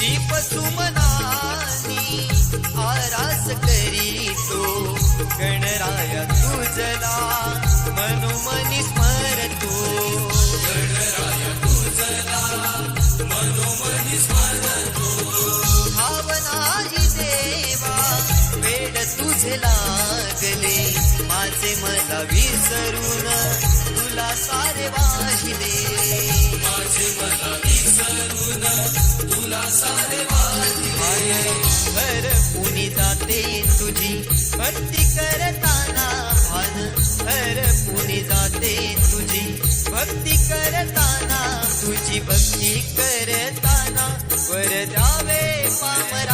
दीप सुमनानी आरास करीतो गणराया तुझला मनोमनी स्मरतो गणराया तुझला मनोमनी स्मरतो भावनाही देवा वेड तुझे लागले माझे मला विसरून तुला सारे वाहिले माझे मला विसरून तुला सारे वाहिले हर पुणी जाते तुझी भक्ती करताना भान हर पुणी जाते तुझी भक्ती करताना तुझी भक्ती करताना वर द्यावे पामरा